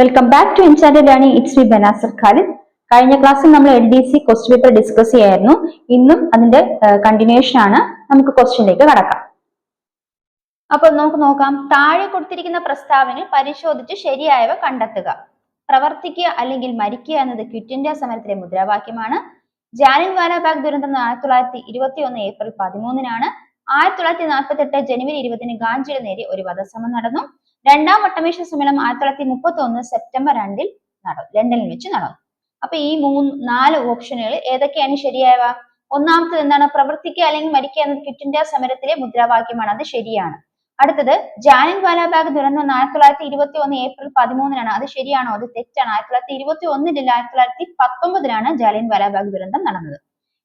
Welcome back to Enchanted Learning. It's me Banasar Khalid. കഴിഞ്ഞ ക്ലാസ്സിൽ നമ്മൾ LDC ക്വസ്റ്റ്യൻ പേപ്പർ ഡിസ്കസ് ചെയ്യായിരുന്നു. ഇന്നും അതിന്റെ കണ്ടിന്യൂഷൻ ആണ്. നമുക്ക് ക്വസ്റ്റ്യനിലേക്ക് കടക്കാം. അപ്പോൾ നമുക്ക് നോക്കാം. താഴെ കൊടുത്തിരിക്കുന്ന പ്രസ്താവന പരിശോധിച്ച് ശരിയായവ കണ്ടെത്തുക. പ്രവർത്തിക്കുക അല്ലെങ്കിൽ മരിക്കുക എന്നത് ക്വിറ്റ് ഇന്ത്യ സമരത്തിലെ മുദ്രാവാക്യമാണ്. ജാലിയൻവാല ബാഗ് ദുരന്തം 1921 ഏപ്രിൽ 13-നാണ്. 1948 ജനുവരി 20-ന് ഗാന്ധിയുടെ നേരെ ഒരു വധശ്രമം നടന്നു. രണ്ടാം വട്ടമേശ സമ്മേളനം 1931 സെപ്റ്റംബർ 2-ൽ ലണ്ടനിൽ വെച്ച് നടന്നു. അപ്പൊ ഈ നാല് ഓപ്ഷനുകൾ ഏതൊക്കെയാണ് ശരിയായവ? ഒന്നാമത്തത് എന്താണ്? പ്രവർത്തിക്കുക അല്ലെങ്കിൽ മരിക്കുക എന്നത് ക്വിറ്റ് ഇന്ത്യ സമരത്തിലെ മുദ്രാവാക്യമാണ്. അത് ശരിയാണ്. അടുത്തത് ജാലിയൻവാല ബാഗ് ദുരന്തം 1921 ഏപ്രിൽ 13-നാണ്. അത് ശരിയാണോ? അത് തെറ്റാണ്. 1921-ൽ 1919-ലാണ് ജാലിയൻവാല ബാഗ് ദുരന്തം നടന്നത്.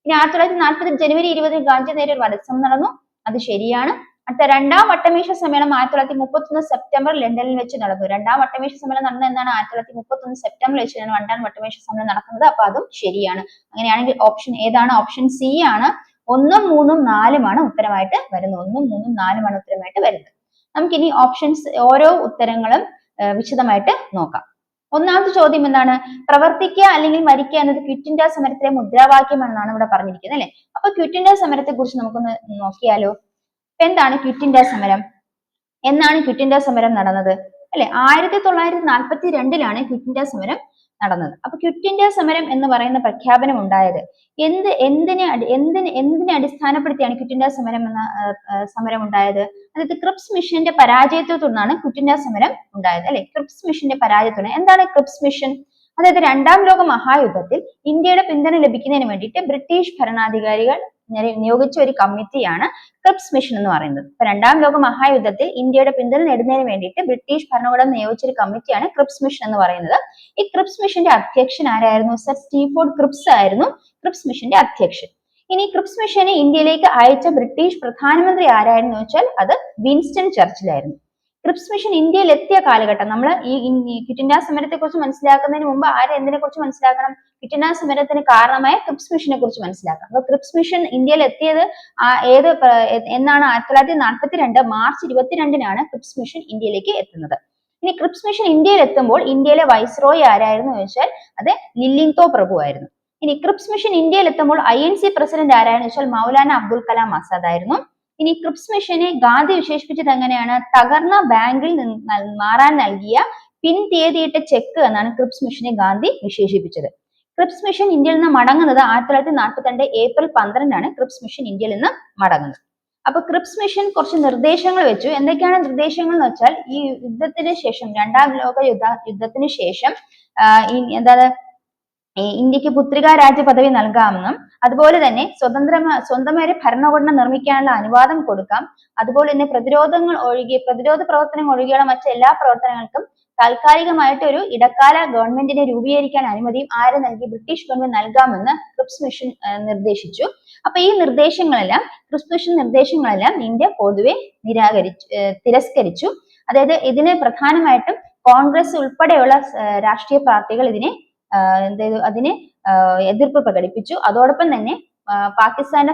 ഇനി 1940 ജനുവരി 20-ന് ഗാന്ധി നേരെ ഒരു വധശ്രമം നടന്നു. അത് ശരിയാണ്. അടുത്ത രണ്ടാം വട്ടമേശ സമ്മേളനം 1931 സെപ്റ്റംബർ ലണ്ടനിൽ വെച്ച് നടന്നു. രണ്ടാം വട്ടമേശ സമ്മേളനം നടന്നത് എന്നാണ്? 1931 സെപ്റ്റംബറിൽ വെച്ചാണ് രണ്ടാം വട്ടമേശ സമ്മേളനം നടക്കുന്നത്. അപ്പൊ അതും ശരിയാണ്. അങ്ങനെയാണെങ്കിൽ ഓപ്ഷൻ ഏതാണ്? ഓപ്ഷൻ സി ആണ്. 1, 3, 4 ഉത്തരമായിട്ട് വരുന്നത്. 1, 3, 4 ഉത്തരമായിട്ട് വരുന്നത്. നമുക്കിനി ഓപ്ഷൻസ് ഓരോ ഉത്തരങ്ങളും വിശദമായിട്ട് നോക്കാം. ഒന്നാമത്തെ ചോദ്യം എന്താണ്? പ്രവർത്തിക്കുക അല്ലെങ്കിൽ മരിക്കുക എന്നത് ക്വിറ്റ് ഇന്ത്യ സമരത്തിലെ മുദ്രാവാക്യമാണെന്നാണ് ഇവിടെ പറഞ്ഞിരിക്കുന്നത്, അല്ലെ? അപ്പൊ ക്വിറ്റ് ഇന്ത്യ സമരത്തെ കുറിച്ച് നമുക്കൊന്ന് നോക്കിയാലോ. എന്താണ് ക്വിറ്റ് ഇന്ത്യ സമരം? എന്നാണ് ക്വിറ്റ് ഇന്ത്യ സമരം നടന്നത്, അല്ലെ? 1942-ലാണ് ക്വിറ്റ് ഇന്ത്യ സമരം നടന്നത്. അപ്പൊ ക്വിറ്റ് ഇന്ത്യ സമരം എന്ന് പറയുന്ന പ്രഖ്യാപനം ഉണ്ടായത് എന്തിനെ അടിസ്ഥാനപ്പെടുത്തിയാണ് ക്വിറ്റ് ഇന്ത്യ സമരം എന്ന സമരം ഉണ്ടായത്? അതായത് ക്രിപ്സ് മിഷന്റെ പരാജയത്തെ തുടർന്നാണ് ക്വിറ്റ് ഇന്ത്യ സമരം ഉണ്ടായത്, അല്ലെ? ക്രിപ്സ് മിഷന്റെ പരാജയത്തോടെ. എന്താണ് ക്രിപ്സ് മിഷൻ? അതായത് രണ്ടാം ലോക മഹായുദ്ധത്തിൽ ഇന്ത്യയുടെ പിന്തുണ ലഭിക്കുന്നതിന് വേണ്ടിയിട്ട് ബ്രിട്ടീഷ് ഭരണാധികാരികൾ നിയോഗിച്ച ഒരു കമ്മിറ്റിയാണ് ക്രിപ്സ് മിഷൻ എന്ന് പറയുന്നത്. അപ്പൊ രണ്ടാം ലോക മഹായുദ്ധത്തിൽ ഇന്ത്യയുടെ പിന്തുണ നേടുന്നതിന് വേണ്ടിയിട്ട് ബ്രിട്ടീഷ് ഭരണകൂടം നിയോഗിച്ച ഒരു കമ്മിറ്റിയാണ് ക്രിപ്സ് മിഷൻ എന്ന് പറയുന്നത്. ഈ ക്രിപ്സ് മിഷന്റെ അധ്യക്ഷൻ ആരായിരുന്നു? സർ സ്റ്റീഫോർഡ് ക്രിപ്സ് ആയിരുന്നു ക്രിപ്സ് മിഷന്റെ അധ്യക്ഷൻ. ഇനി ക്രിപ്സ് മിഷനെ ഇന്ത്യയിലേക്ക് അയച്ച ബ്രിട്ടീഷ് പ്രധാനമന്ത്രി ആരായിരുന്നു വെച്ചാൽ അത് വിൻസ്റ്റൺ ചർച്ചിൽ ആയിരുന്നു. ക്രിപ്സ് മിഷൻ ഇന്ത്യയിൽ എത്തിയ കാലഘട്ടം നമ്മൾ ഈ ക്വിറ്റ് ഇന്ത്യ സമരത്തെ കുറിച്ച് മനസ്സിലാക്കുന്നതിന് മുമ്പ് എന്തിനെ കുറിച്ച് മനസ്സിലാക്കണം? ക്വിറ്റ് ഇന്ത്യ സമരത്തിന് കാരണമായ ക്രിപ്സ് മിഷനെ കുറിച്ച് മനസ്സിലാക്കണം. അപ്പൊ ക്രിപ്സ് മിഷൻ ഇന്ത്യയിൽ എത്തിയത് എന്നാണ്? 1942 മാർച്ച് 22-നാണ് ക്രിപ്സ് മിഷൻ ഇന്ത്യയിലേക്ക് എത്തുന്നത്. ഇനി ക്രിപ്സ് മിഷൻ ഇന്ത്യയിൽ എത്തുമ്പോൾ ഇന്ത്യയിലെ വൈസ്രോയി ആരായിരുന്നു ചോദിച്ചാൽ അത് ലില്ലിംഗ്തോ പ്രഭു ആയിരുന്നു. ഇനി ക്രിപ്സ് മിഷൻ ഇന്ത്യയിൽ എത്തുമ്പോൾ INC പ്രസിഡന്റ് ആരായിരുന്നു വെച്ചാൽ മൗലാന അബ്ദുൽ കലാം ആസാദ് ആയിരുന്നു. ഇനി ക്രിപ്സ് മിഷനെ ഗാന്ധി വിശേഷിപ്പിച്ചത് എങ്ങനെയാണ്? തകർന്ന ബാങ്കിൽ മാറാൻ നൽകിയ തീയതിയിട്ട ചെക്ക് എന്നാണ് ക്രിപ്സ് മിഷനെ ഗാന്ധി വിശേഷിപ്പിച്ചത്. ക്രിപ്സ് മിഷൻ ഇന്ത്യയിൽ നിന്ന് മടങ്ങുന്നത് 1942 ഏപ്രിൽ 12-നാണ് ക്രിപ്സ് മിഷൻ ഇന്ത്യയിൽ നിന്ന് മടങ്ങുന്നത്. അപ്പൊ ക്രിപ്സ് മിഷൻ കുറച്ച് നിർദ്ദേശങ്ങൾ വെച്ചു. എന്തൊക്കെയാണ് നിർദ്ദേശങ്ങൾ എന്ന് വെച്ചാൽ ഈ യുദ്ധത്തിന് ശേഷം, രണ്ടാം ലോക യുദ്ധത്തിന് ശേഷം ഇന്ത്യക്ക് പുത്രികാ രാജ്യ പദവി നൽകാമെന്നും അതുപോലെ തന്നെ സ്വന്തമായ ഭരണഘടന നിർമ്മിക്കാനുള്ള അനുവാദം കൊടുക്കാം. അതുപോലെ തന്നെ പ്രതിരോധ പ്രവർത്തനങ്ങൾ ഒഴികെയുള്ള മറ്റെല്ലാ പ്രവർത്തനങ്ങൾക്കും താൽക്കാലികമായിട്ട് ഒരു ഇടക്കാല ഗവൺമെന്റിനെ രൂപീകരിക്കാൻ അനുമതിയും ബ്രിട്ടീഷ് ഗവൺമെന്റ് നൽകാമെന്ന് ക്രിപ്സ് മിഷൻ നിർദ്ദേശിച്ചു. അപ്പൊ ഈ ക്രിപ്സ് മിഷൻ നിർദ്ദേശങ്ങളെല്ലാം ഇന്ത്യ പൊതുവെ തിരസ്കരിച്ചു. അതായത് ഇതിന് പ്രധാനമായിട്ടും കോൺഗ്രസ് ഉൾപ്പെടെയുള്ള രാഷ്ട്രീയ പാർട്ടികൾ അതിനെ എതിർപ്പ് പ്രകടിപ്പിച്ചു. അതോടൊപ്പം തന്നെ പാകിസ്ഥാന്റെ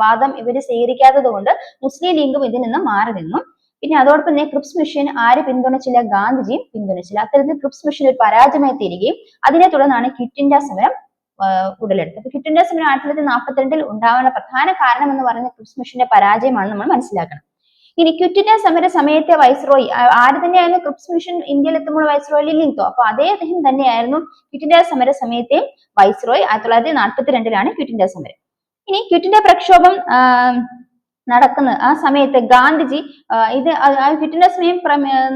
വാദം ഇവര് സ്വീകരിക്കാത്തത് കൊണ്ട് മുസ്ലിം ലീഗും ഇതിൽ നിന്ന് മാറി നിന്നു. പിന്നെ അതോടൊപ്പം തന്നെ ക്രിപ്സ് മിഷൻ ആര് പിന്തുണച്ചില്ല? ഗാന്ധിജിയും പിന്തുണച്ചില്ല. അത്തരത്തിൽ ക്രിപ്സ് മിഷൻ ഒരു പരാജയമായി തീരുകയും അതിനെ തുടർന്നാണ് ക്വിറ്റ് ഇന്ത്യ സമരം ഉടലെടുത്തത്. അപ്പൊ ക്വിറ്റ് ഇന്ത്യ സമരം 1942-ൽ ഉണ്ടാവാനുള്ള പ്രധാന കാരണം എന്ന് പറയുന്നത് ക്രിപ്സ് മിഷന്റെ പരാജയമാണ് നമ്മൾ മനസ്സിലാക്കണം. ഇനി ക്വിറ്റ് ഇന്ത്യ സമര സമയത്തെ വൈസ്രോയി ആര് തന്നെയായിരുന്നു? ക്രിപ്സ് മിഷൻ ഇന്ത്യയിൽ എത്തുമ്പോൾ വൈസ്രോയി ലില്ലിംഗ്തോ. അപ്പൊ അദ്ദേഹം തന്നെയായിരുന്നു ക്വിറ്റ് ഇന്ത്യ സമര സമയത്തെ വൈസ്രോയി. 1942-ലാണ് ക്വിറ്റ് ഇന്ത്യ സമരം. ഇനി ക്വിറ്റ് ഇന്ത്യ പ്രക്ഷോഭം നടക്കുന്ന ആ സമയത്ത് ഗാന്ധിജി ക്വിറ്റ് ഇന്ത്യ സമയം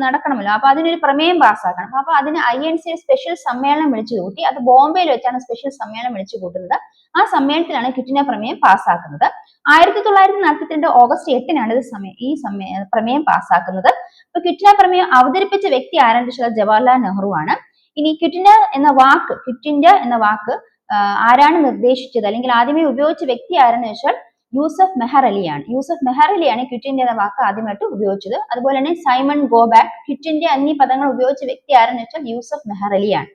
നടക്കണമല്ലോ. അപ്പൊ അതിനൊരു പ്രമേയം പാസ്സാക്കണം. അപ്പൊ അതിന് INC സ്പെഷ്യൽ സമ്മേളനം വിളിച്ചു കൂട്ടി. അത് ബോംബെയിൽ വെച്ചാണ് സ്പെഷ്യൽ സമ്മേളനം വിളിച്ചു കൂട്ടുന്നത്. ആ സമ്മേളനത്തിലാണ് ക്വിറ്റ് ഇന്ത്യ പ്രമേയം പാസ്സാക്കുന്നത്. 1942 ഓഗസ്റ്റ് 8-നാണ് ഈ പ്രമേയം പാസ്സാക്കുന്നത്. അപ്പൊ ക്വിറ്റ് ഇന്ത്യ പ്രമേയം അവതരിപ്പിച്ച വ്യക്തി ആരാണെന്ന് വെച്ചാൽ ജവഹർലാൽ നെഹ്റു ആണ്. ഇനി ക്വിറ്റ് ഇന്ത്യ എന്ന വാക്ക് ആരാണ് നിർദ്ദേശിച്ചത് അല്ലെങ്കിൽ ആദ്യമേ ഉപയോഗിച്ച വ്യക്തി ആരെന്ന് വെച്ചാൽ യൂസഫ് മെഹർ അലിയാണ്. യൂസഫ് മെഹർ അലിയാണ് ക്വിറ്റ് ഇന്ത്യ എന്ന വാക്ക് ആദ്യമായിട്ട് ഉപയോഗിച്ചത്. അതുപോലെ തന്നെ സൈമൺ ഗോബാക്ക്, ക്വിറ്റ് ഇന്ത്യ എന്നീ പദങ്ങൾ ഉപയോഗിച്ച വ്യക്തി ആരെന്ന് വെച്ചാൽ യൂസഫ് മെഹർ അലിയാണ്.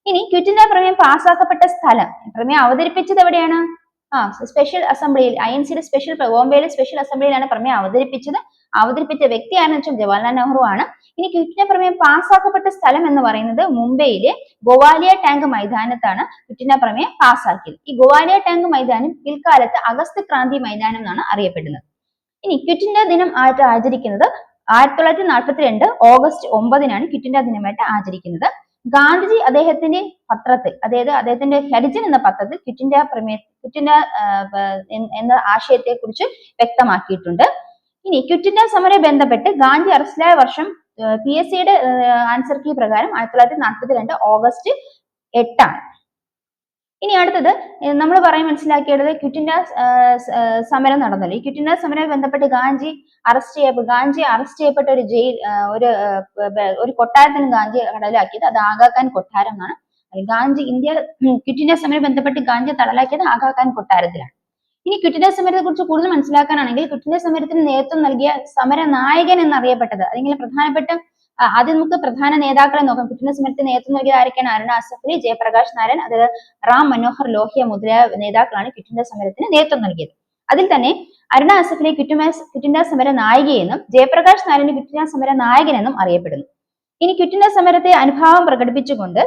ഇനി ക്വിറ്റ് ഇന്ത്യ പ്രമേയം പാസ്സാക്കപ്പെട്ട സ്ഥലം, പ്രമേയം അവതരിപ്പിച്ചത് എവിടെയാണ്? സ്പെഷ്യൽ അസംബ്ലിയിൽ, INCയുടെ ബോംബെയിലെ സ്പെഷ്യൽ അസംബ്ലിയിലാണ് പ്രമേയം അവതരിപ്പിച്ചത്. അവതരിപ്പിച്ച വ്യക്തി ആരെന്ന് വെച്ചാൽ ജവഹർലാൽ നെഹ്റു ആണ്. ഇനി ക്വിറ്റ് ഇന്ത്യ പ്രമേയം പാസ്സാക്കപ്പെട്ട സ്ഥലം എന്ന് പറയുന്നത് മുംബൈയിലെ ഗോവാലിയ ടാങ്ക് മൈതാനത്താണ് ക്വിറ്റ് ഇന്ത്യ പ്രമേയം പാസ്സാക്കിയത്. ഈ ഗോവാലിയ ടാങ്ക് മൈതാനം പിൽക്കാലത്ത് അഗസ്റ്റ് ക്രാന്തി മൈതാനം എന്നാണ് അറിയപ്പെടുന്നത്. ഇനി ക്വിറ്റ് ഇന്ത്യ ദിനം ആയിട്ട് ആചരിക്കുന്നത് 1942 ഓഗസ്റ്റ് 9 ക്വിറ്റ് ഇന്ത്യ ദിനമായിട്ട് ആചരിക്കുന്നത്. ഗാന്ധിജി അദ്ദേഹത്തിന്റെ പത്രത്തിൽ, അതായത് അദ്ദേഹത്തിന്റെ ഹരിജൻ എന്ന പത്രത്തിൽ ക്വിറ്റ് ഇന്ത്യ എന്ന ആശയത്തെ കുറിച്ച് വ്യക്തമാക്കിയിട്ടുണ്ട്. ഇനി ക്വിറ്റ് ഇന്ത്യ സമരവുമായി ബന്ധപ്പെട്ട് ഗാന്ധി അറസ്റ്റിലായ വർഷം PSCയുടെ ആൻസർ കീ പ്രകാരം 1942 ഓഗസ്റ്റ് 8 ആണ്. ഇനി അടുത്തത് നമ്മൾ മനസ്സിലാക്കിയത് ക്വിറ്റ് ഇന്ത്യ സമരം നടന്നല്ലോ. ഈ ക്വിറ്റ് ഇന്ത്യ സമരവുമായി ബന്ധപ്പെട്ട് ഗാന്ധി അറസ്റ്റ് ചെയ്യപ്പെട്ട ഒരു ജയിൽ ഒരു കൊട്ടാരത്തിന് ഗാന്ധി തടവിലാക്കിയത് അത് ആഗാഖാൻ കൊട്ടാരം എന്നാണ്. ഗാന്ധി ക്വിറ്റ് ഇന്ത്യ സമരവുമായി ബന്ധപ്പെട്ട് ഗാന്ധി തടവിലാക്കിയത് ആഗാഖാൻ കൊട്ടാരത്തിലാണ്. ഇനി ക്വിറ്റ് ഇന്ത്യ സമരത്തെ കുറിച്ച് കൂടുതൽ മനസ്സിലാക്കാനാണെങ്കിൽ ക്വിറ്റ് ഇന്ത്യ സമരത്തിന് നേതൃത്വം നൽകിയ സമര നായകൻ എന്നറിയപ്പെട്ടത് അല്ലെങ്കിൽ ആദ്യം നമുക്ക് പ്രധാന നേതാക്കളെ നോക്കാം. ക്വിറ്റ് ഇന്ത്യ സമരത്തിന് നേതൃത്വം നൽകിയ ആരൊക്കെയാണ്? അരുണ അസഫലി, ജയപ്രകാശ് നാരായൺ, അതായത് റാം മനോഹർ ലോഹ്യ മുതലായ നേതാക്കളാണ് ക്വിറ്റ് ഇന്ത്യ സമരത്തിന് നേതൃത്വം നൽകിയത്. അതിൽ തന്നെ അരുണ അസഫലി ക്വിറ്റ് ഇന്ത്യ സമര നായികയെന്നും ജയപ്രകാശ് നാരായൺ ക്വിറ്റ് ഇന്ത്യ സമര നായകനെന്നും അറിയപ്പെടുന്നു. ഇനി ക്വിറ്റ് ഇന്ത്യ സമരത്തെ അനുഭാവം പ്രകടിപ്പിച്ചുകൊണ്ട്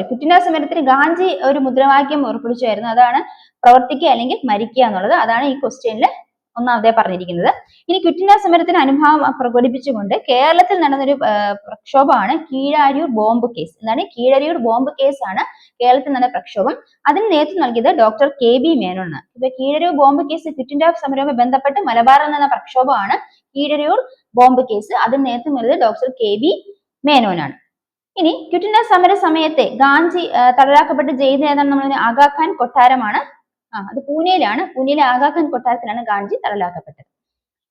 ക്വിറ്റ് ഇന്ത്യ സമരത്തിന് ഗാന്ധി ഒരു മുദ്രാവാക്യം പുറപ്പെടുവിച്ചായിരുന്നു. അതാണ് പ്രവർത്തിക്കുക അല്ലെങ്കിൽ മരിക്കുക എന്നുള്ളത്. അതാണ് ഈ ക്വസ്റ്റ്യനിൽ ഒന്നാമതേ പറഞ്ഞിരിക്കുന്നത്. ഇനി ക്വിറ്റ് ഇന്ത്യ സമരത്തിന് അനുഭാവം പ്രകടിപ്പിച്ചുകൊണ്ട് കേരളത്തിൽ നടന്നൊരു പ്രക്ഷോഭമാണ് കീഴാരിയൂർ ബോംബ് കേസ്. എന്താണ്? കീഴാരിയൂർ ബോംബ് കേസ് ആണ് കേരളത്തിൽ നടന്ന പ്രക്ഷോഭം. അതിന് നേതൃത്വം നൽകിയത് ഡോക്ടർ KB മേനോൻ. ഇപ്പൊ Keezhariyur bomb case quit India സമരവുമായി ബന്ധപ്പെട്ട് മലബാറിൽ നടന്ന പ്രക്ഷോഭമാണ് കീഴാരിയൂർ ബോംബ് കേസ്. അതിന് നേതൃത്വം നൽകിയത് ഡോക്ടർ KB മേനോനാണ്. ഇനി ക്വിറ്റ് ഇന്ത്യ സമര സമയത്തെ ഗാന്ധി തടവിലാക്കപ്പെട്ട് ജയിൽ ഏതാണ്? ആഗാഖാൻ കൊട്ടാരമാണ്. അത് പൂനെയിലാണ്. പൂനെയിലെ ആഗാഖാൻ കൊട്ടാരത്തിലാണ് ഗാന്ധി തടവിലാക്കപ്പെട്ടത്.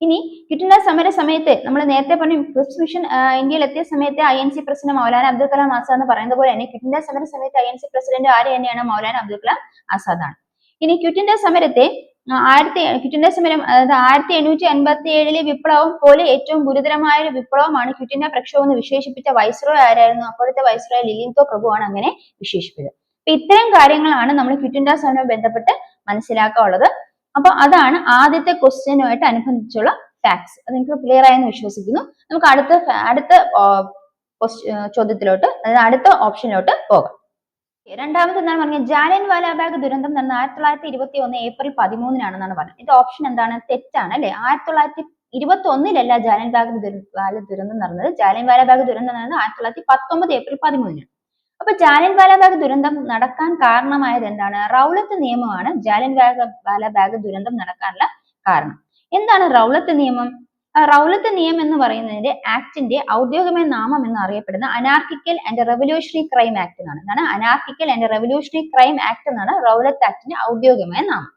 ഇനി ക്വിറ്റ് ഇന്ത്യ സമര സമയത്ത് നമ്മൾ നേരത്തെ പറഞ്ഞു ക്രിപ്സ് മിഷൻ ഇന്ത്യയിൽ എത്തിയ സമയത്ത് INC പ്രസിഡന്റ് മൗലാന അബ്ദുൽ കലാം ആസാദ് എന്ന് പറയുന്നത് പോലെ തന്നെ ക്വിറ്റ് ഇന്ത്യ സമര സമയത്ത് INC പ്രസിഡന്റ് ആര് തന്നെയാണ്? മൗലാന അബ്ദുൽ കലാം ആസാദ് ആണ്. ഇനി ക്വിറ്റ് ഇന്ത്യ സമരത്തെ ക്വിറ്റ് ഇന്ത്യ സമരം 1857 വിപ്ലവം പോലെ ഏറ്റവും ഗുരുതരമായ ഒരു വിപ്ലവമാണ് ക്വിറ്റ് ഇന്ത്യ പ്രക്ഷോഭം എന്ന് വിശേഷിപ്പിച്ച വൈസ്രോയ് ആരായിരുന്നു? അപ്പോഴത്തെ വൈസ്രോയ് ലിലിൻതോ പ്രഭുവാണ് അങ്ങനെ വിശേഷിപ്പിച്ചത്. അപ്പൊ ഇത്തരം കാര്യങ്ങളാണ് നമ്മൾ ക്വിറ്റ് ഇന്ത്യ സമരവുമായി ബന്ധപ്പെട്ട് മനസ്സിലാക്കാനുള്ളത്. അപ്പൊ അതാണ് ആദ്യത്തെ ക്വസ്റ്റ്യനുമായിട്ട് അനുബന്ധിച്ചുള്ള ഫാക്ട്സ്. അത് നിങ്ങൾക്ക് ക്ലിയർ ആയെന്ന് വിശ്വസിക്കുന്നു. നമുക്ക് അടുത്ത ചോദ്യത്തിലോട്ട്, അതായത് അടുത്ത ഓപ്ഷനിലോട്ട് പോകാം. രണ്ടാമത് എന്താണ് പറഞ്ഞത്? ജാലിയൻ വാലാബാഗ് ദുരന്തം നടന്ന 1921 ഏപ്രിൽ 13 പറഞ്ഞത്. ഇത് ഓപ്ഷൻ എന്താണ്? തെറ്റാണ് അല്ലെ? 1921 ജാലിയൻ വാല ദുരന്തം നടന്നത്. ജാലിയൻ വാലാബാഗ് ദുരന്തം നടന്നത് 1919 ഏപ്രിൽ 13. അപ്പൊ ജാലിയൻ വാലാബാഗ് ദുരന്തം നടക്കാൻ കാരണമായത് എന്താണ്? റൗലത്ത് നിയമമാണ് ജാലിയൻ വാലാബാഗ് ദുരന്തം നടക്കാനുള്ള കാരണം. എന്താണ് റൗലത്ത് നിയമം? റൗലത്ത് നിയമം എന്ന് പറയുന്നതിന്റെ ആക്ടിന്റെ ഔദ്യോഗികമായ നാമം എന്ന് അറിയപ്പെടുന്ന അനാർക്കിക്കൽ ആൻഡ് റെവല്യൂഷണറി ക്രൈം ആക്ട് എന്നാണ്. എന്താണ്? അനാർക്കിക്കൽ ആൻഡ് റെവല്യൂഷണറി ക്രൈം ആക്ട് എന്നാണ് റൗലത്ത് ആക്ടിന്റെ ഔദ്യോഗികമായ നാമം.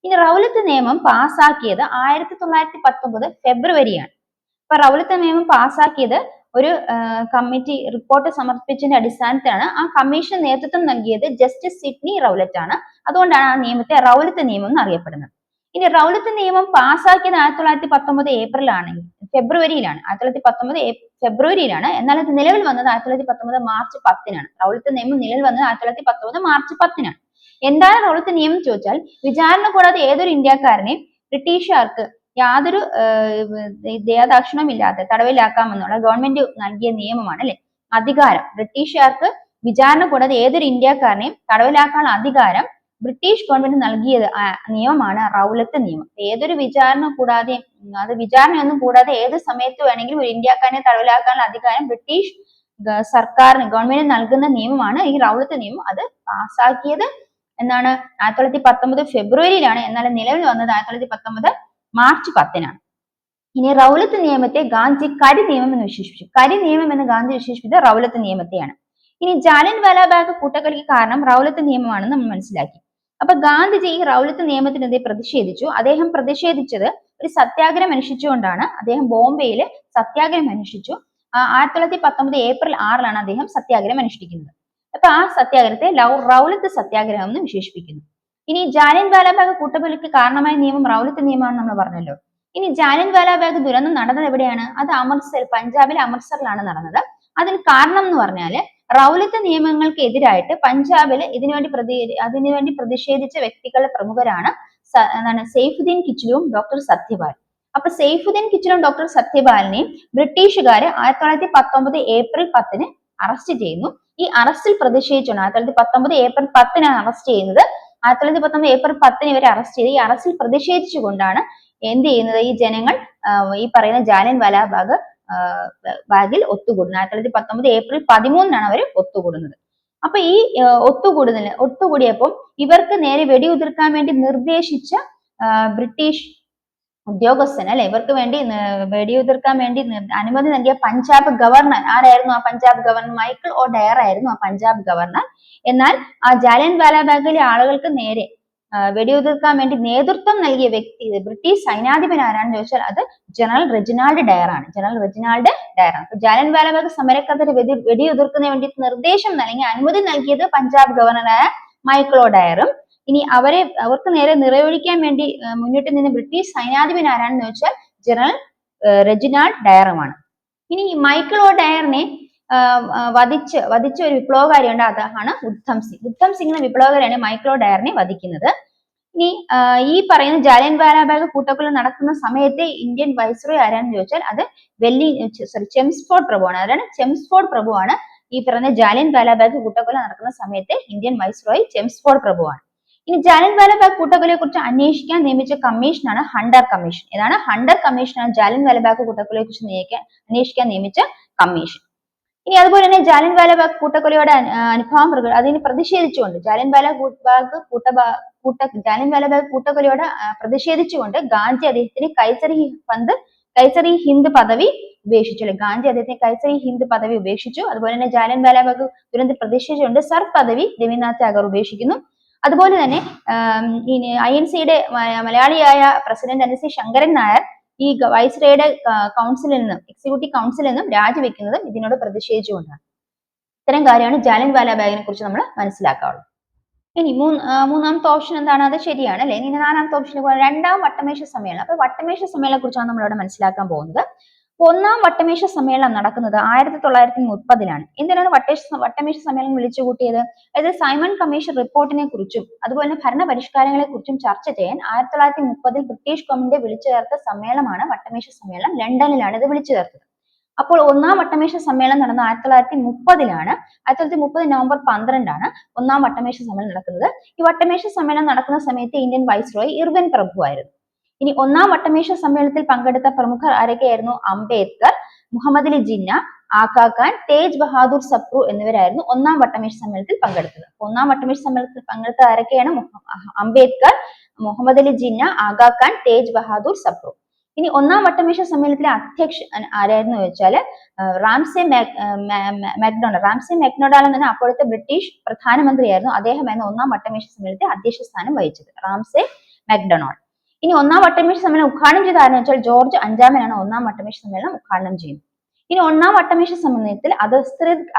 ഇനി റൗലത്ത് നിയമം പാസ്സാക്കിയത് 1919 ഫെബ്രുവരിയാണ്. അപ്പൊ റൗലത്ത് നിയമം പാസ്സാക്കിയത് ഒരു കമ്മിറ്റി റിപ്പോർട്ട് സമർപ്പിച്ചതിന്റെ അടിസ്ഥാനത്തിലാണ്. ആ കമ്മീഷൻ നേതൃത്വം നൽകിയത് ജസ്റ്റിസ് സിഡ്നി റൗലറ്റ് ആണ്. അതുകൊണ്ടാണ് ആ നിയമത്തെ റൗലത്ത് നിയമം എന്ന് അറിയപ്പെടുന്നത്. ഇനി റൗലത്ത് നിയമം പാസ്സാക്കിയത് 1919 ഏപ്രിലാണെങ്കിൽ ഫെബ്രുവരിയിലാണ്. 1919 ഫെബ്രുവരിയിലാണ്. എന്നാൽ ഇത് നിലവിൽ വന്നത് 1919 മാർച്ച് 10. റൗലത്ത് നിയമം നിലവിൽ വന്നത് 1919 മാർച്ച് 10. എന്താണ് റൗലത്ത് നിയമം ചോദിച്ചാൽ, വിചാരണ കൂടാതെ ഏതൊരു ഇന്ത്യക്കാരനെയും ബ്രിട്ടീഷുകാർക്ക് യാതൊരു ദയാദാക്ഷിണ്യവും ഇല്ലാതെ തടവിലാക്കാമെന്നുള്ള ഗവൺമെന്റ് നൽകിയ നിയമമാണ് അല്ലെ? അധികാരം. ബ്രിട്ടീഷുകാർക്ക് വിചാരണ കൂടാതെ ഏതൊരു ഇന്ത്യക്കാരനെയും തടവിലാക്കാനുള്ള അധികാരം ബ്രിട്ടീഷ് ഗവൺമെന്റ് നൽകിയത് നിയമമാണ് റൗലത്ത് നിയമം. ഏതൊരു വിചാരണയൊന്നും കൂടാതെ ഏത് സമയത്ത് വേണമെങ്കിലും ഒരു ഇന്ത്യക്കാരനെ തടവിലാക്കാനുള്ള അധികാരം ബ്രിട്ടീഷ് സർക്കാരിന് ഗവൺമെന്റ് നൽകുന്ന നിയമമാണ് ഈ റൗലത്ത് നിയമം. അത് പാസ്സാക്കിയത് എന്നാണ് 1919 ഫെബ്രുവരിയിലാണ്. എന്നാൽ നിലവിൽ വന്നത് 1919 മാർച്ച് 10. ഇനി റൗലത്ത് നിയമത്തെ ഗാന്ധി കരി നിയമം എന്ന് വിശേഷിപ്പിച്ചു. കരി നിയമം എന്ന് ഗാന്ധി വിശേഷിപ്പിച്ചത് റൗലത്ത് നിയമത്തെയാണ്. ഇനി ജാലിയൻ വാലാബാഗ് കൂട്ടക്കൊലയ്ക്ക് കാരണം റൗലത്ത് നിയമമാണെന്ന് നമ്മൾ മനസ്സിലാക്കി. അപ്പൊ ഗാന്ധിജി ഈ റൗലത്ത് നിയമത്തിനെതിരെ പ്രതിഷേധിച്ചു. അദ്ദേഹം പ്രതിഷേധിച്ചത് ഒരു സത്യാഗ്രഹം അനുഷ്ഠിച്ചുകൊണ്ടാണ്. അദ്ദേഹം ബോംബെയിൽ സത്യാഗ്രഹം അനുഷ്ഠിച്ചു. 1919 ഏപ്രിൽ 6 അദ്ദേഹം സത്യാഗ്രഹം അനുഷ്ഠിക്കുന്നത്. അപ്പൊ ആ സത്യാഗ്രഹത്തെ റൗലത്ത് സത്യാഗ്രഹം എന്ന് വിശേഷിപ്പിക്കുന്നു. ഇനി ജാലിയൻ വാലാബാഗ് കൂട്ടക്കൊലയ്ക്ക് കാരണമായ നിയമം റൗലത്ത് നിയമമാണെന്ന് നമ്മൾ പറഞ്ഞല്ലോ. ഇനി ജാലിയൻ വാലാബാഗ് ദുരന്തം നടന്നത് എവിടെയാണ്? അത് പഞ്ചാബിലെ അമൃത്സറിലാണ് നടന്നത്. അതിന് കാരണം എന്ന് പറഞ്ഞാല് റൗലത്ത് നിയമങ്ങൾക്ക് എതിരായിട്ട് പഞ്ചാബിൽ അതിനുവേണ്ടി പ്രതിഷേധിച്ച വ്യക്തികളുടെ പ്രമുഖരാണ് സെയ്ഫുദ്ദീൻ കിച്ലുവും ഡോക്ടർ സത്യപാൽ. അപ്പൊ സെയ്ഫുദ്ദീൻ കിച്ചലും ഡോക്ടർ സത്യപാലിനെയും ബ്രിട്ടീഷുകാര് 1919 ഏപ്രിൽ 10 അറസ്റ്റ് ചെയ്യുന്നു. ഈ അറസ്റ്റിൽ പ്രതിഷേധിച്ചുകൊണ്ട് 1919 ഏപ്രിൽ 10 അറസ്റ്റ് ചെയ്യുന്നത്. 1919 ഏപ്രിൽ 10 ഇവരെ അറസ്റ്റ് ചെയ്ത് ഈ അറസ്റ്റിൽ പ്രതിഷേധിച്ചുകൊണ്ടാണ് എന്ത് ചെയ്യുന്നത്, ഈ ജനങ്ങൾ ഈ പറയുന്ന ജാലിയൻ വാലാബാഗ് ബാഗിൽ ഒത്തുകൂടുന്നത്. 1919 ഏപ്രിൽ 13 അവർ ഒത്തുകൂടുന്നത്. അപ്പൊ ഈ ഒത്തുകൂടിയപ്പോൾ ഇവർക്ക് നേരെ വെടിയുതിർക്കാൻ വേണ്ടി നിർദ്ദേശിച്ച ബ്രിട്ടീഷ് ഉദ്യോഗസ്ഥന് അല്ലെ, ഇവർക്ക് വേണ്ടി വെടിയുതിർക്കാൻ വേണ്ടി അനുമതി നൽകിയ പഞ്ചാബ് ഗവർണർ ആരായിരുന്നു? ആ Punjab governor Michael O'Dwyer ആയിരുന്നു ആ പഞ്ചാബ് ഗവർണർ. എന്നാൽ ആ ജാലിയൻ വാലാബാഗിലെ ആളുകൾക്ക് നേരെ വെടിയുതിർക്കാൻ വേണ്ടി നേതൃത്വം നൽകിയ വ്യക്തി ബ്രിട്ടീഷ് സൈന്യാധിപൻ ആരാണെന്ന് ചോദിച്ചാൽ അത് ജനറൽ റെജിനാൾഡ് ഡയർ ആണ്. ജനറൽ റെജിനാൾഡ് ഡയർ ആണ്. ജാലിയൻ വാലാബാഗ് സമരക്കാരെ വെടിയുതിർക്കുന്നതിന് വേണ്ടി നിർദ്ദേശം നൽകി അനുമതി നൽകിയത് പഞ്ചാബ് ഗവർണറായ മൈക്കിൾ ഒ ഡയറും. ഇനി അവർക്ക് നേരെ നിറയൊഴിക്കാൻ വേണ്ടി മുന്നിട്ട് നിന്ന് ബ്രിട്ടീഷ് സൈന്യാധിപൻ ആരാണെന്ന് ചോദിച്ചാൽ ജനറൽ റെജിനാൾഡ് ഡയറുമാണ്. ഇനി മൈക്കിൾ ഒ ഡയറിനെ വധിച്ച ഒരു വിപ്ലവകാരിയുണ്ട്, അതാണ് ഉദ്ധം സിംഗ്. ഉദ്ധം സിംഗ് എന്ന വിപ്ലവകാരിയാണ് മൈക്കിൾ ഒ ഡയറിനെ വധിക്കുന്നത്. ഇനി ഈ പറയുന്ന ജാലിയൻ വാലാബാഗ് കൂട്ടക്കൊല നടക്കുന്ന സമയത്തെ ഇന്ത്യൻ വൈസ്രോയ് ആരാണെന്ന് ചോദിച്ചാൽ അത് ചെംസ്ഫോർഡ് പ്രഭുവാണ്. ആരാണ്? ചെംസ്ഫോർഡ് പ്രഭുവാണ്. ഈ പറയുന്ന ജാലിയൻ വാലാബാഗ് കൂട്ടക്കൊല നടക്കുന്ന സമയത്തെ ഇന്ത്യൻ വൈസ്രോയ് ചെംസ്ഫോർഡ് പ്രഭുവാണ്. ഇനി ജാലിയൻ വാലാബാഗ് കൂട്ടക്കൊലയെ കുറിച്ച് അന്വേഷിക്കാൻ നിയമിച്ച കമ്മീഷനാണ് ഹണ്ടർ കമ്മീഷൻ. ഏതാണ്? ഹണ്ടർ കമ്മീഷനാണ് ജാലിയൻ വാലാബാഗ് കൂട്ടക്കൊലയെ കുറിച്ച് അന്വേഷിക്കാൻ നിയമിച്ച കമ്മീഷൻ. ഇനി അതുപോലെ തന്നെ ജാലിയൻ വാലാബാഗ് കൂട്ടക്കൊലയുടെ അനുഭവം അതിന് പ്രതിഷേധിച്ചുകൊണ്ട് ജാലിയൻ വാലാബാഗ് കൂട്ടക്കൊലയോട് പ്രതിഷേധിച്ചുകൊണ്ട് ഗാന്ധി അദ്ദേഹത്തിന് കൈസറി ഹിന്ദ് പദവി ഉപേക്ഷിച്ചു. ഗാന്ധി അദ്ദേഹത്തിന് കൈസറി ഹിന്ദ് പദവി ഉപേക്ഷിച്ചു. അതുപോലെ തന്നെ ജാലിയൻ വാലാബാഗ് ദുരന്തത്തിൽ പ്രതിഷേധിച്ചുകൊണ്ട് സർ പദവി രവീന്ദ്രനാഥ് ടാഗോർ ഉപേക്ഷിക്കുന്നു. അതുപോലെ തന്നെ INC-യുടെ മലയാളിയായ പ്രസിഡന്റ് NC ശങ്കരൻ നായർ ഈ വൈസ്രോയുടെ എക്സിക്യൂട്ടീവ് കൗൺസിലിൽ നിന്നും രാജിവെക്കുന്നതും ഇതിനോട് പ്രതിഷേധിച്ചുകൊണ്ടാണ്. ഇത്തരം കാര്യമാണ് ജാലിയൻ വാലാബാഗിനെ കുറിച്ച് നമ്മൾ മനസ്സിലാക്കാറുള്ളത്. ഇനി മൂന്നാമത്തെ ഓപ്ഷൻ എന്താണ്? അത് ശരിയാണ് അല്ലെ. ഇനി നാലാമത്തെ ഓപ്ഷൻ രണ്ടാം വട്ടമേശ സമ്മേളനം. അപ്പൊ വട്ടമേശ സമ്മേളനത്തെ കുറിച്ചാണ് നമ്മളിവിടെ മനസ്സിലാക്കാൻ പോകുന്നത്. ഒന്നാം വട്ടമേശ സമ്മേളനം നടക്കുന്നത് 1930-ലാണ്. എന്തിനാണ് വട്ടമേശ സമ്മേളനം വിളിച്ചുകൂട്ടിയത്? അതായത് സൈമൺ കമ്മീഷൻ റിപ്പോർട്ടിനെ കുറിച്ചും അതുപോലെ തന്നെ ഭരണ പരിഷ്കാരങ്ങളെ കുറിച്ചും ചർച്ച ചെയ്യാൻ 1930 ബ്രിട്ടീഷ് ഗവൺമെന്റ് വിളിച്ചു ചേർത്ത സമ്മേളനമാണ് വട്ടമേശ സമ്മേളനം. ലണ്ടനിലാണ് ഇത് വിളിച്ചു ചേർത്തത്. അപ്പോൾ ഒന്നാം വട്ടമേശ സമ്മേളനം നടന്ന 1930-ലാണ്. 1930 നവംബർ 12 ഒന്നാം വട്ടമേശ സമ്മേളനം നടക്കുന്നത്. ഈ വട്ടമേശ സമ്മേളനം നടക്കുന്ന സമയത്ത് ഇന്ത്യൻ വൈസ്രോയ് ഇർവിൻ പ്രഭു ആയിരുന്നു. ഇനി ഒന്നാം വട്ടമേശ സമ്മേളനത്തിൽ പങ്കെടുത്ത പ്രമുഖർ ആരൊക്കെയായിരുന്നു? അംബേദ്കർ, മുഹമ്മദ് അലി ജിന്ന, ആഗാ ഖാൻ, തേജ് ബഹാദൂർ സപ്രു എന്നിവരായിരുന്നു ഒന്നാം വട്ടമേശ സമ്മേളനത്തിൽ പങ്കെടുത്തത്. ഒന്നാം വട്ടമേശ സമ്മേളനത്തിൽ പങ്കെടുത്ത ആരൊക്കെയാണ്? അംബേദ്കർ, മുഹമ്മദ് അലി ജിന്ന, ആഗാ ഖാൻ, തേജ് ബഹാദൂർ സപ്രു. ഇനി ഒന്നാം വട്ടമേശ സമ്മേളനത്തിലെ അധ്യക്ഷൻ ആരായിരുന്നു ചോദിച്ചാൽ റാംസെ മെക്ഡൊണാൾഡ് എന്ന അപ്പോഴത്തെ ബ്രിട്ടീഷ് പ്രധാനമന്ത്രിയായിരുന്നു. അദ്ദേഹമായിരുന്നു ഒന്നാം വട്ടമേശ സമ്മേളനത്തിൽ അധ്യക്ഷ സ്ഥാനം വഹിച്ചത്, റാംസെ മെക്ഡൊണാൾഡ്. ഇനി ഒന്നാം വട്ടമേശ സമ്മേളനം ഉദ്ഘാടനം ചെയ്ത ആരെന്ന് വെച്ചാൽ ജോർജ് അഞ്ചാമനാണ് ഒന്നാം വട്ടമേശ സമ്മേളനം ഉദ്ഘാടനം ചെയ്യുന്നത്. ഇനി ഒന്നാം വട്ടമേശ സമ്മേളനത്തിൽ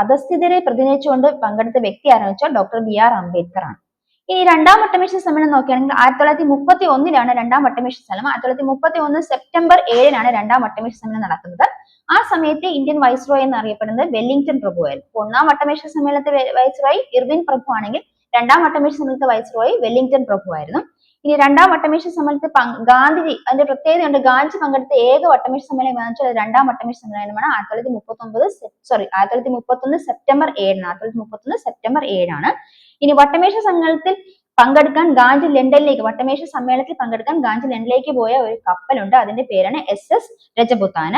അധസ്ഥിതരെ പ്രതിനിധിച്ചുകൊണ്ട് പങ്കെടുത്ത വ്യക്തി ആരെന്ന് വെച്ചാൽ ഡോക്ടർ BR അംബേദ്കർ ആണ്. ഇനി രണ്ടാം വട്ടമേശ സമ്മേളനം നോക്കുകയാണെങ്കിൽ 1931-ലാണ് രണ്ടാം വട്ടമേശ സമ്മേളനം. 1931 സെപ്റ്റംബർ 7-നാണ് രണ്ടാം വട്ടമേശ സമ്മേളനം നടക്കുന്നത്. ആ സമയത്ത് ഇന്ത്യൻ വൈസ്രോയ് എന്നറിയപ്പെടുന്നത് വെല്ലിംഗ്ടൺ പ്രഭു ആയിരുന്നു. ഒന്നാം വട്ടമേശ സമ്മേളനത്തെ വൈസ്രോയ് ഇർവിൻ പ്രഭു ആണെങ്കിൽ രണ്ടാം വട്ടമേശ സമ്മേളനത്തെ വൈസ്രോയ് വെല്ലിംഗ്ടൺ പ്രഭു ആയിരുന്നു. ഇനി രണ്ടാം വട്ടമേശ സമ്മേളനത്തിൽ ഗാന്ധിജി, അതിന്റെ പ്രത്യേകതയുണ്ട്, ഗാന്ധി പങ്കെടുത്ത ഏക വട്ടമേശ സമ്മേളനം എന്ന് വെച്ചാൽ രണ്ടാം വട്ടമേശ സമ്മേളനമാണ്. 1931 സെപ്റ്റംബർ 7-ആണ്. ഇനി വട്ടമേശ സമ്മേളനത്തിൽ പങ്കെടുക്കാൻ ഗാന്ധി ലണ്ടനിലേക്ക് പോയ ഒരു കപ്പലുണ്ട്. അതിന്റെ പേരാണ് SS രജപുത്താന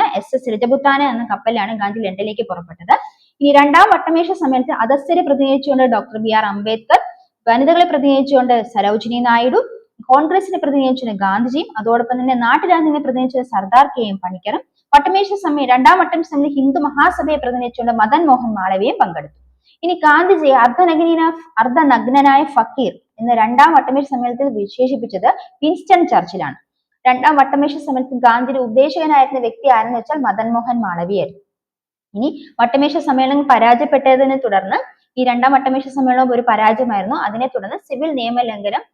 എന്ന കപ്പലിലാണ് ഗാന്ധി ലണ്ടനിലേക്ക് പുറപ്പെട്ടത്. ഇനി രണ്ടാം വട്ടമേശ സമ്മേളനത്തിൽ അധസ്ഥരെ പ്രതിനിധിച്ചുകൊണ്ട് ഡോക്ടർ BR അംബേദ്കർ, വനിതകളെ പ്രതിനിധിച്ചുകൊണ്ട് സരോജിനി നായിഡു, കോൺഗ്രസിനെ പ്രതിനിധിച്ചുകൊണ്ട് ഗാന്ധിജിയും അതോടൊപ്പം തന്നെ നാട്ടുരാജ്യങ്ങളെ പ്രതിനിധിച്ചുകൊണ്ട് സർദാർ KM പണിക്കറും, രണ്ടാം വട്ടമേശ സമ്മേളനത്തിൽ ഹിന്ദു മഹാസഭയെ പ്രതിനിധിച്ചുകൊണ്ട് മദൻ മോഹൻ മാളവ്യയും പങ്കെടുത്തു. ഇനി ഗാന്ധിജിയെ അർദ്ധനഗ്നനായ ഫക്കീർ എന്ന രണ്ടാം വട്ടമേശ സമ്മേളനത്തിൽ വിശേഷിപ്പിച്ചത് വിൻസ്റ്റൺ ചർച്ചിലാണ്. രണ്ടാം വട്ടമേശ സമ്മേളനത്തിൽ ഗാന്ധിയുടെ ഉപദേശകനായിരുന്ന വ്യക്തി ആരെന്ന് വെച്ചാൽ മദൻ മോഹൻ മാളവ്യയായിരുന്നു. ഇനി വട്ടമേശ സമ്മേളനം പരാജയപ്പെട്ടതിനെ തുടർന്ന് ഈ രണ്ടാം വട്ടമേശ സമ്മേളനം ഒരു പരാജയമായിരുന്നു. അതിനെ തുടർന്ന് സിവിൽ നിയമലംഘനം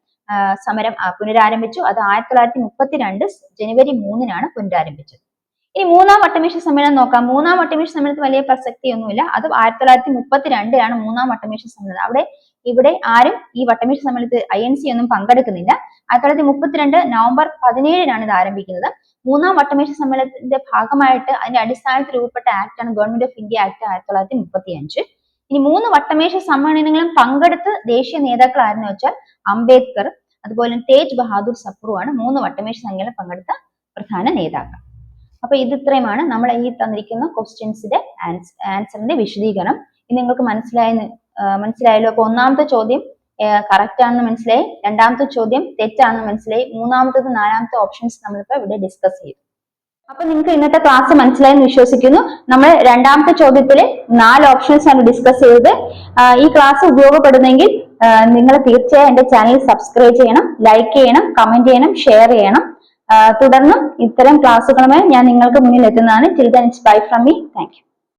സമരം പുനരാരംഭിച്ചു. അത് 1932 ജനുവരി 3-നാണ് പുനരാരംഭിച്ചത്. ഇനി മൂന്നാം വട്ടമേശ സമ്മേളനം നോക്കാം. മൂന്നാം വട്ടമേശ സമ്മേളനത്തിൽ വലിയ പ്രസക്തിയൊന്നുമില്ല. അത് 1932-ലാണ് മൂന്നാം വട്ടമേശ സമ്മേളനം. ഇവിടെ ആരും ഈ വട്ടമേശ സമ്മേളനത്തിൽ INC ഒന്നും പങ്കെടുക്കുന്നില്ല. 1932 നവംബർ 17-നാണ് ഇത് ആരംഭിക്കുന്നത്. മൂന്നാം വട്ടമേശ സമ്മേളനത്തിന്റെ ഭാഗമായിട്ട് അതിന്റെ അടിസ്ഥാനത്തിൽ രൂപപ്പെട്ട ആക്ടാണ് ഗവൺമെന്റ് ഓഫ് ഇന്ത്യ ആക്ട് 1935. ഇനി 3 വട്ടമേശ സമ്മേളനങ്ങളും പങ്കെടുത്ത് ദേശീയ നേതാക്കളായിരുന്നു വെച്ചാൽ അംബേദ്കർ, അതുപോലെ തേജ് ബഹാദൂർ സപ്രു ആണ് 3 വട്ടമേശ സമ്മേളനം പങ്കെടുത്ത പ്രധാന നേതാക്കൾ. അപ്പൊ ഇത് ഇത്രയുമാണ് നമ്മൾ ഈ തന്നിരിക്കുന്ന ക്വസ്റ്റ്യൻസിന്റെ ആൻസറിന്റെ വിശദീകരണം. ഇത് നിങ്ങൾക്ക് മനസ്സിലായല്ലോ. അപ്പൊ ഒന്നാമത്തെ ചോദ്യം കറക്റ്റ് ആണെന്ന് മനസ്സിലായി, രണ്ടാമത്തെ ചോദ്യം തെറ്റാണെന്ന് മനസ്സിലായി, മൂന്നാമത്തത് നാലാമത്തെ ഓപ്ഷൻസ് നമ്മളിപ്പോ ഇവിടെ ഡിസ്കസ് ചെയ്തു. അപ്പൊ നിങ്ങൾക്ക് ഇന്നത്തെ ക്ലാസ് മനസ്സിലായെന്ന് വിശ്വസിക്കുന്നു. നമ്മൾ രണ്ടാമത്തെ ചോദ്യത്തില് 4 ഓപ്ഷൻസ് ആണ് ഡിസ്കസ് ചെയ്തത്. ഈ ക്ലാസ് ഉപയോഗപ്പെടുന്നെങ്കിൽ നിങ്ങൾ തീർച്ചയായും എന്റെ ചാനൽ സബ്സ്ക്രൈബ് ചെയ്യണം, ലൈക്ക് ചെയ്യണം, കമന്റ് ചെയ്യണം, ഷെയർ ചെയ്യണം. തുടർന്നും ഇത്തരം ക്ലാസ്സുകളുമായി ഞാൻ നിങ്ങൾക്ക് മുന്നിൽ എത്തുന്നതാണ്. Till then, it's bye from me. Thank you.